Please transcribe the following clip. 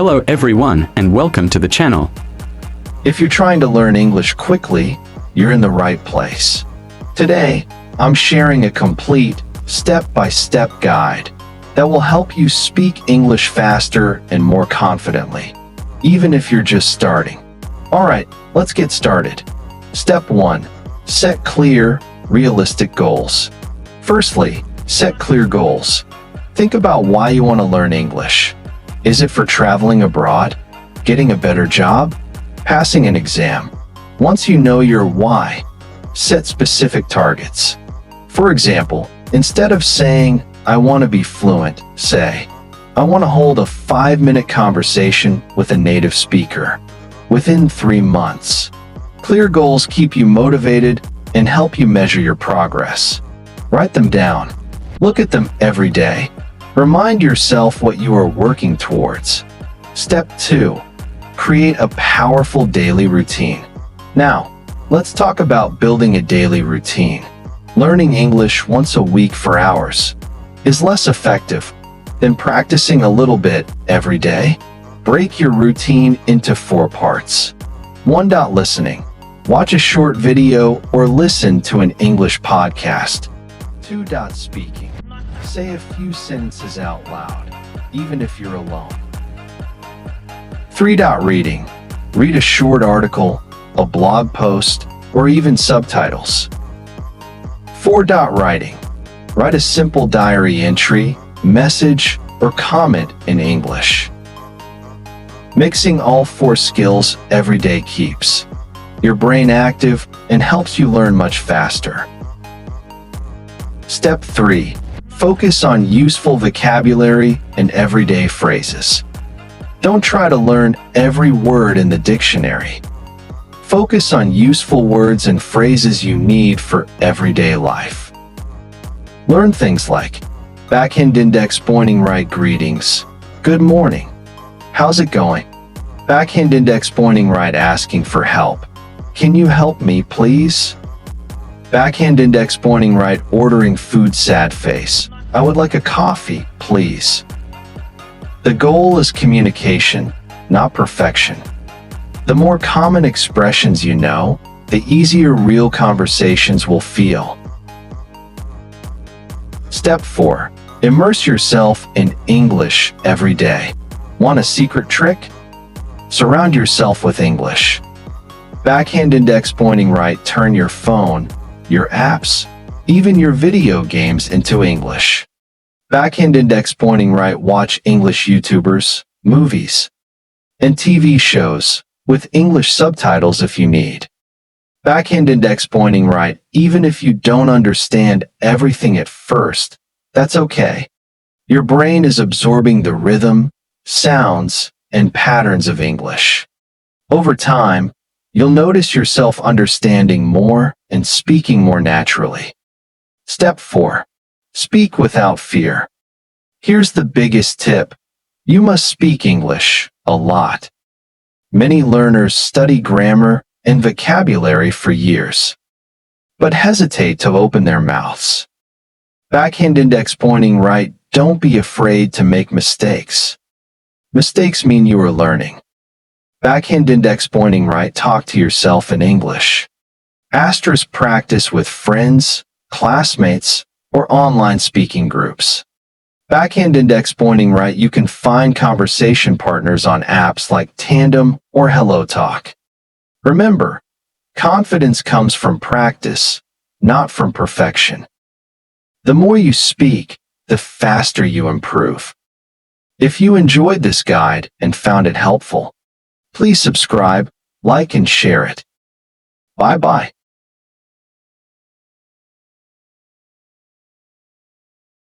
Hello everyone and welcome to the channel. If you're trying to learn English quickly, you're in the right place. Today, I'm sharing a complete, step-by-step guide that will help you speak English faster and more confidently, even if you're just starting. Alright, let's get started. Step 1. Set clear, realistic goals. Firstly, set clear goals. Think about why you want to learn English. Is it for traveling abroad? Getting a better job? Passing an exam? Once you know your why, set specific targets. For example, instead of saying, I want to be fluent, say, I want to hold a 5-minute conversation with a native speaker within 3 months. Clear goals keep you motivated and help you measure your progress. Write them down. Look at them every day. Remind yourself what you are working towards. Step 2. Create a powerful daily routine. Now, let's talk about building a daily routine. Learning English once a week for hours is less effective than practicing a little bit every day. Break your routine into 4 parts. 1. Listening. Watch a short video or listen to an English podcast. 2. Speaking. Say a few sentences out loud, even if you're alone. 3. Reading. Read a short article, a blog post, or even subtitles. 4. Writing. Write a simple diary entry, message, or comment in English. Mixing all 4 skills every day keeps your brain active and helps you learn much faster. Step 3. Focus on useful vocabulary and everyday phrases. Don't try to learn every word in the dictionary. Focus on useful words and phrases you need for everyday life. Learn things like backhand index pointing right greetings, good morning, how's it going? Backhand index pointing right asking for help, can you help me please? Backhand index pointing right ordering food sad face, I would like a coffee, please. The goal is communication, not perfection. The more common expressions you know, the easier real conversations will feel. Step 4. Immerse yourself in English every day. Want a secret trick? Surround yourself with English. Backhand index pointing right turn your phone, your apps, even your video games into English. Backhand index pointing right watch English YouTubers, movies, and TV shows with English subtitles if you need. Backhand index pointing right even if you don't understand everything at first, that's okay. Your brain is absorbing the rhythm, sounds, and patterns of English. Over time, you'll notice yourself understanding more and speaking more naturally. Step 4. Speak without fear. Here's the biggest tip. You must speak English a lot. Many learners study grammar and vocabulary for years, but hesitate to open their mouths. Backhand index pointing right, don't be afraid to make mistakes. Mistakes mean you are learning. Backhand index pointing right, talk to yourself in English. Asterisk practice with friends, classmates, or online speaking groups. Backhand index pointing right, you can find conversation partners on apps like Tandem or HelloTalk. Remember, confidence comes from practice, not from perfection. The more you speak, the faster you improve. If you enjoyed this guide and found it helpful, please subscribe, like, and share it. Bye-bye.